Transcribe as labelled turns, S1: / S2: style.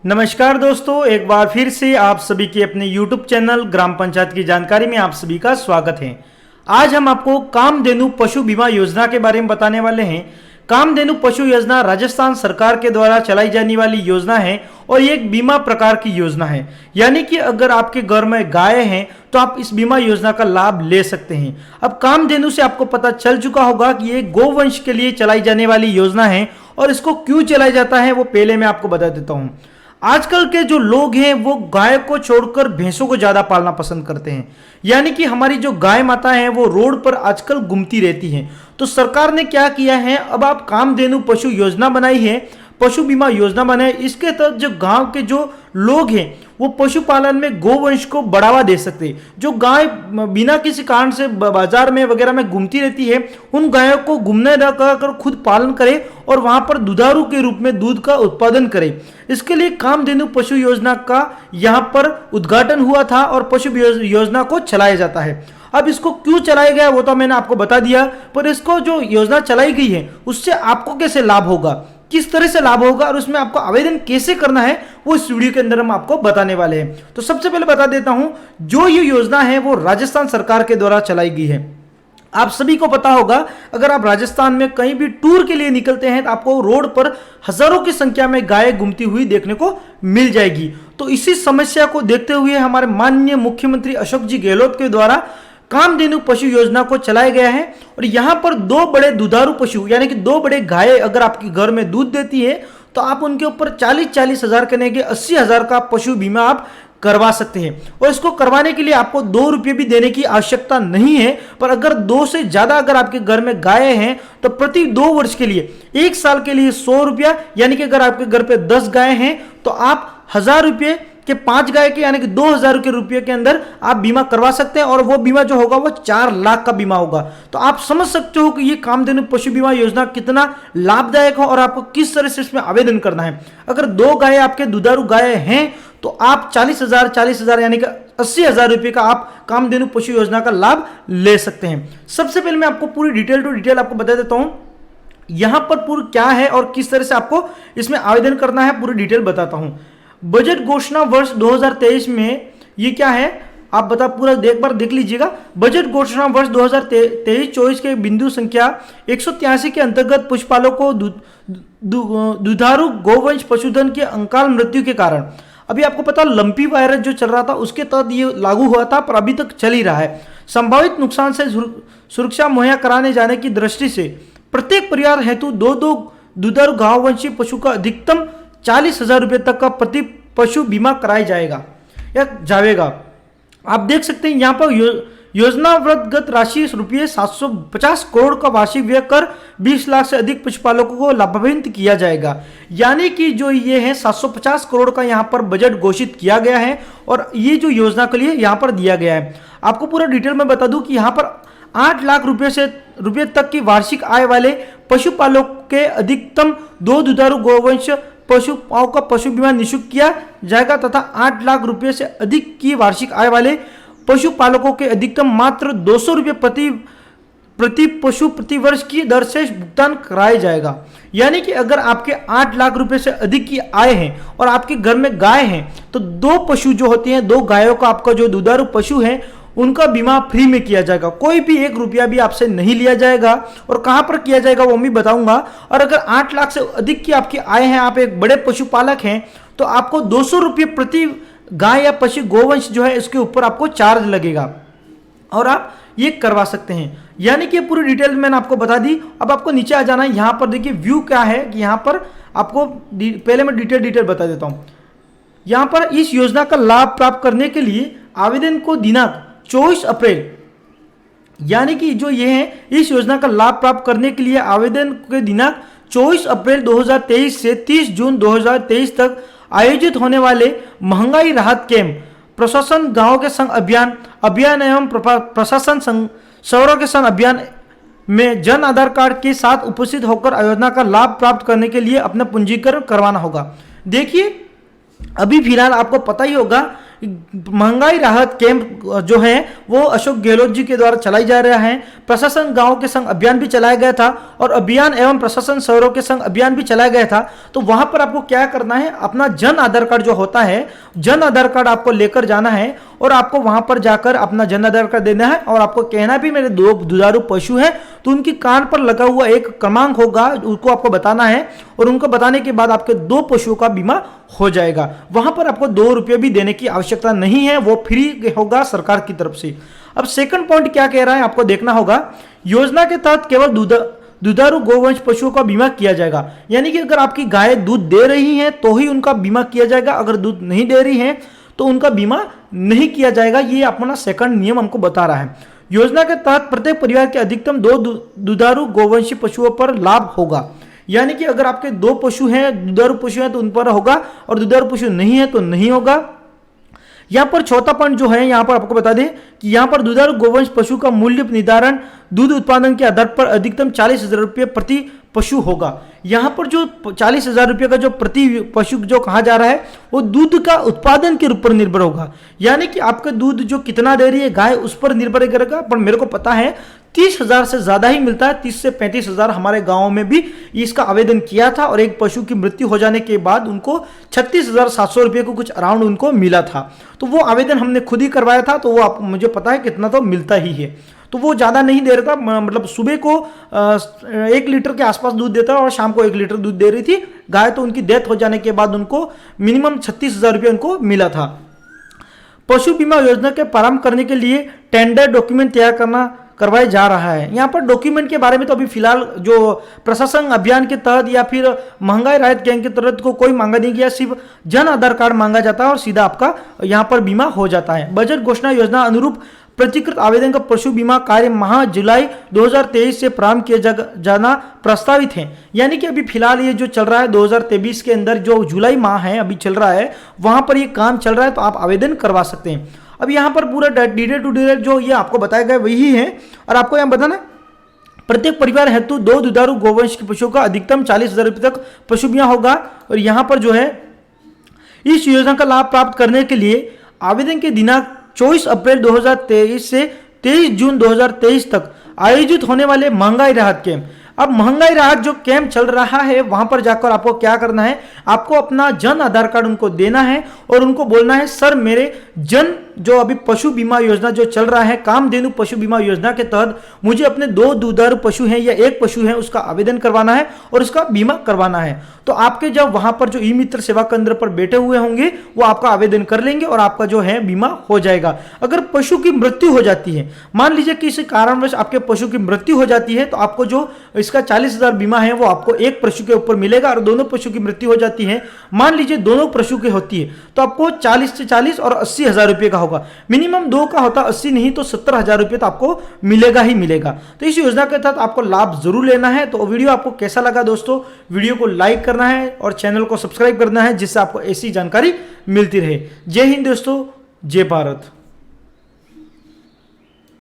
S1: नमस्कार दोस्तों, एक बार फिर से आप सभी के अपने YouTube चैनल ग्राम पंचायत की जानकारी में आप सभी का स्वागत है। आज हम आपको कामधेनु पशु बीमा योजना के बारे में बताने वाले हैं। कामधेनु पशु योजना राजस्थान सरकार के द्वारा चलाई जाने वाली योजना है और ये एक बीमा प्रकार की योजना है। यानी कि अगर आपके घर में गाय हैं तो आप इस बीमा योजना का लाभ ले सकते हैं। अब कामधेनु से आपको पता चल चुका होगा कि ये गोवंश के लिए चलाई जाने वाली योजना है और इसको क्यों चलाया जाता है वो पहले मैं आपको बता देता हूँ। आजकल के जो लोग हैं वो गाय को छोड़कर भैंसों को ज्यादा पालना पसंद करते हैं। यानी कि हमारी जो गाय माता है वो रोड पर आजकल घूमती रहती हैं। तो सरकार ने क्या किया है, अब आप कामधेनु पशु योजना बनाई है, पशु बीमा योजना बनाई। इसके तहत जो गांव के जो लोग हैं वो पशुपालन में गोवंश को बढ़ावा दे सकते हैं। जो गाय बिना किसी कारण से बाजार में वगैरह में घूमती रहती है, उन गायों को घूमने न कर खुद पालन करे और वहां पर दुधारू के रूप में दूध का उत्पादन करे। इसके लिए कामधेनु पशु योजना का यहां पर उद्घाटन हुआ था और पशु योजना को चलाया जाता है। अब इसको क्यों चलाया गया वो तो मैंने आपको बता दिया, पर इसको जो योजना चलाई गई है उससे आपको कैसे लाभ होगा, किस तरह से लाभ होगा और उसमें आपको आवेदन कैसे करना है वो इस वीडियो के अंदर हम आपको बताने वाले हैं। तो सबसे पहले बता देता हूं, जो ये योजना है वो राजस्थान सरकार के द्वारा चलाई गई है। आप सभी को पता होगा, अगर आप राजस्थान में कहीं भी टूर के लिए निकलते हैं तो आपको रोड पर हजारों की संख्या में गाय घूमती हुई देखने को मिल जाएगी। तो इसी समस्या को देखते हुए हमारे माननीय मुख्यमंत्री अशोक जी गहलोत के द्वारा कामधेनु पशु योजना को चलाया गया है। और यहां पर दो बड़े दुधारू पशु यानी कि दो बड़े गाय अगर आपके घर में दूध देती है तो आप उनके ऊपर 40 हजार करने के 80,000 का पशु बीमा आप करवा सकते हैं। और इसको करवाने के लिए आपको 2 रुपये भी देने की आवश्यकता नहीं है। पर अगर 2 से ज्यादा अगर आपके घर में गाय हैं तो प्रति 2 वर्ष के लिए 1 साल के लिए 100 रुपया, यानी कि अगर आपके घर पे 10 गाय हैं तो आप 1000 रुपये के 5 गाय के यानी कि 2000 के रुपये के अंदर आप बीमा करवा सकते हैं। और वो बीमा जो होगा वो 4 लाख का बीमा होगा। तो आप समझ सकते हो कि ये कामधेनु पशु बीमा योजना कितना लाभदायक हो और आपको किस तरह से इसमें आवेदन करना है। अगर 2 गाय आपके दुधारू गाय हैं तो आप 40,000 यानी कि 80,000 रुपये का आप कामधेनु पशु योजना का लाभ ले सकते हैं। सबसे पहले मैं आपको पूरी डिटेल टू डिटेल आपको बता देता हूं, यहां पर पूरी क्या है और किस तरह से आपको इसमें आवेदन करना है, पूरी डिटेल बताता हूं। बजट घोषणा वर्ष 2023 में ये क्या है आप बता पूरा एक बार देख लीजिएगा। बजट घोषणा वर्ष 2023-24 के बिंदु संख्या 183 के अंतर्गत पशुपालकों को दुधारू गोवंश पशुधन के अंकाल मृत्यु के कारण, अभी आपको पता लंपी वायरस जो चल रहा था उसके तहत ये लागू हुआ था पर अभी तक चल ही रहा है। संभावित नुकसान से सुरक्षा मुहैया कराने जाने की दृष्टि से प्रत्येक परिवार हेतु 2 दुधारू गौवंशी पशु का अधिकतम 40,000 रुपये तक का प्रति पशु बीमा कराया जाएगा या जाएगा। आप देख सकते हैं यहाँ पर योजनावृत्तगत राशि रुपये 750 करोड़ का वार्षिक व्यय कर 20 लाख से अधिक पशुपालकों को लाभान्वित किया जाएगा। यानी कि जो ये है 750 करोड़ का यहाँ पर बजट घोषित किया गया है और ये जो योजना के लिए यहाँ पर दिया गया है। आपको पूरा डिटेल में बता दूं कि यहाँ पर 8 लाख रुपये तक की वार्षिक आय वाले पशुपालकों के अधिकतम 2 दुधारू गोवंश पशुओं का पशु बीमा निःशुल्क किया जाएगा तथा 8 लाख रुपये से अधिक की वार्षिक आय वाले पशुपालकों के अधिकतम मात्र 200 रुपये प्रति पशु प्रति वर्ष की दर से भुगतान कराया जाएगा। यानी कि अगर आपके 8 लाख रुपए से अधिक की आय है और आपके घर में गाय है तो 2 पशु जो होते हैं, 2 गायों का आपका जो दुधारू पशु है उनका बीमा फ्री में किया जाएगा। कोई भी 1 रुपया भी आपसे नहीं लिया जाएगा और कहां पर किया जाएगा वो भी बताऊंगा। और अगर 8 लाख से अधिक की आपकी आय है, आप एक बड़े पशुपालक हैं तो आपको 200 रुपये प्रति गाय या पशु गोवंश जो है इसके ऊपर आपको चार्ज लगेगा और आप ये करवा सकते हैं। यानी कि पूरी डिटेल मैंने आपको बता दी। अब आपको नीचे आ जाना है। यहाँ पर देखिए व्यू क्या है कि यहाँ पर आपको पहले मैं डिटेल बता देता हूँ। यहाँ पर इस योजना का लाभ प्राप्त करने के लिए आवेदन को दिनांक 24 अप्रैल, यानी कि जो ये है इस योजना का लाभ प्राप्त करने के लिए आवेदन के दिनांक 24 अप्रैल 2023 से 30 जून 2023 तक आयोजित होने वाले महंगाई राहत कैंप, प्रशासन गांव के संग अभियान एवं प्रशासन शहरों के संग अभियान में जन आधार कार्ड के साथ उपस्थित होकर योजना का लाभ प्राप्त करने के लिए अपना पंजीकरण करवाना होगा। देखिए अभी फिलहाल आपको पता ही होगा महंगाई राहत कैंप जो है वो अशोक गहलोत जी के द्वारा चलाई जा रहा है। प्रशासन गांव के संग अभियान भी चलाया गया था और अभियान एवं प्रशासन शहरों के संग अभियान भी चलाया गया था। तो वहां पर आपको क्या करना है, अपना जन आधार कार्ड जो होता है, जन आधार कार्ड आपको लेकर जाना है और आपको वहां पर जाकर अपना जन आधार कार्ड देना है और आपको कहना भी मेरे 2 दुधारू पशु हैं, तो उनकी कान पर लगा हुआ एक क्रमांक होगा, उसको आपको बताना है और उनको बताने के बाद आपके 2 पशुओं का बीमा हो जाएगा। वहां पर आपको 2 रुपये भी देने की आवश्यकता नहीं है, वो फ्री होगा सरकार की तरफ से। अब सेकंड पॉइंट क्या कह रहा है आपको देखना होगा, योजना के तहत केवल दुधारू गोवंश पशुओं का बीमा किया जाएगा। यानी कि अगर आपकी गाय दूध दे रही है तो ही उनका बीमा किया जाएगा, अगर दूध नहीं दे रही है तो उनका बीमा नहीं किया जाएगा। ये अपना सेकंड नियम हमको बता रहा है। योजना के तहत प्रत्येक परिवार के अधिकतम 2 दुधारू गोवंशी पशुओं पर लाभ होगा। यानी कि अगर आपके 2 पशु हैं, दुधारू पशु हैं तो उन पर होगा और दुधारू पशु नहीं है तो नहीं होगा। यहां पर चौथा पॉइंट जो है, यहां पर आपको बता दें कि यहां पर दुधारू गोवंश पशु का मूल्य निर्धारण दूध उत्पादन के आधार पर अधिकतम 40,000 रुपये प्रति पशु होगा। यहां पर जो 40,000 रुपये का जो प्रति पशु जो कहा जा रहा है वो दूध का उत्पादन के ऊपर निर्भर होगा। यानी कि आपका दूध जो कितना दे रही है गाय उस पर निर्भर करेगा। पर मेरे को पता है 30,000 से ज्यादा ही मिलता है, 30 से 35,000। हमारे गांव में भी इसका आवेदन किया था और एक पशु की मृत्यु हो जाने के बाद उनको 36,700 रुपये को कुछ अराउंड उनको मिला था। तो वो आवेदन हमने खुद ही करवाया था, तो वो मुझे पता है कितना तो मिलता ही है। तो वो ज़्यादा नहीं दे रहा था, मतलब सुबह को 1 लीटर के आसपास दूध देता है और शाम को 1 लीटर दूध दे रही थी गाय। तो उनकी डेथ हो जाने के बाद उनको मिनिमम 36,000 रुपये उनको मिला था। पशु बीमा योजना के प्रारंभ करने के लिए टेंडर डॉक्यूमेंट तैयार करवाया जा रहा है। यहाँ पर डॉक्यूमेंट के बारे में तो अभी फिलहाल जो प्रशासन अभियान के तहत या फिर महंगाई राहत कैंप के तहत को कोई मांगा नहीं गया, सिर्फ जन आधार कार्ड मांगा जाता है और सीधा आपका यहाँ पर बीमा हो जाता है। बजट घोषणा योजना अनुरूप प्रतिकृत आवेदन का पशु बीमा कार्य माह जुलाई 2023 से प्रारंभ किया जाना प्रस्तावित है। यानी कि अभी फिलहाल ये जो चल रहा है 2023 के अंदर जो जुलाई माह है अभी चल रहा है, वहां पर ये काम चल रहा है, तो आप आवेदन करवा सकते हैं। अब यहाँ पर पूरा डिटेल टू डिटेल जो ये आपको बताया गया वही है। और आपको यहाँ बताना, प्रत्येक परिवार हेतु 2 दुधारू गोवंश के पशुओं का अधिकतम 40,000 रुपये तक पशु बीमा होगा। और यहाँ पर जो है इस योजना का लाभ प्राप्त करने के लिए आवेदन के दिनांक 24 अप्रैल 2023 से 23 जून 2023 तक आयोजित होने वाले महंगाई राहत कैंप। अब महंगाई राहत जो कैंप चल रहा है वहां पर जाकर आपको क्या करना है, आपको अपना जन आधार कार्ड उनको देना है और उनको बोलना है सर मेरे जन जो अभी पशु बीमा योजना जो चल रहा है, कामधेनु पशु बीमा योजना के तहत मुझे अपने 2 दुधारू पशु हैं या 1 पशु है उसका आवेदन करवाना है और उसका बीमा करवाना है। तो आपके जब वहां पर जो ई मित्र सेवा केंद्र पर बैठे हुए होंगे वो आपका आवेदन कर लेंगे और आपका जो है बीमा हो जाएगा। अगर पशु की मृत्यु हो जाती है, मान लीजिए किसी कारणवश आपके पशु की मृत्यु हो जाती है, तो आपको जो इसका 40,000 बीमा है वो आपको 1 पशु के ऊपर मिलेगा। और दोनों पशु की मृत्यु हो जाती है, मान लीजिए दोनों पशु की होती है, तो आपको 40 से 40 और 80,000 रुपये का होगा। मिनिमम 2 का होता 80 नहीं तो 70,000 रुपये तो आपको मिलेगा ही मिलेगा। तो इस योजना के तहत आपको लाभ जरूर लेना है। तो वीडियो आपको कैसा लगा दोस्तों, वीडियो को लाइक करना है और चैनल को सब्सक्राइब करना है जिससे आपको ऐसी जानकारी मिलती रहे। जय हिंद दोस्तों, जय भारत।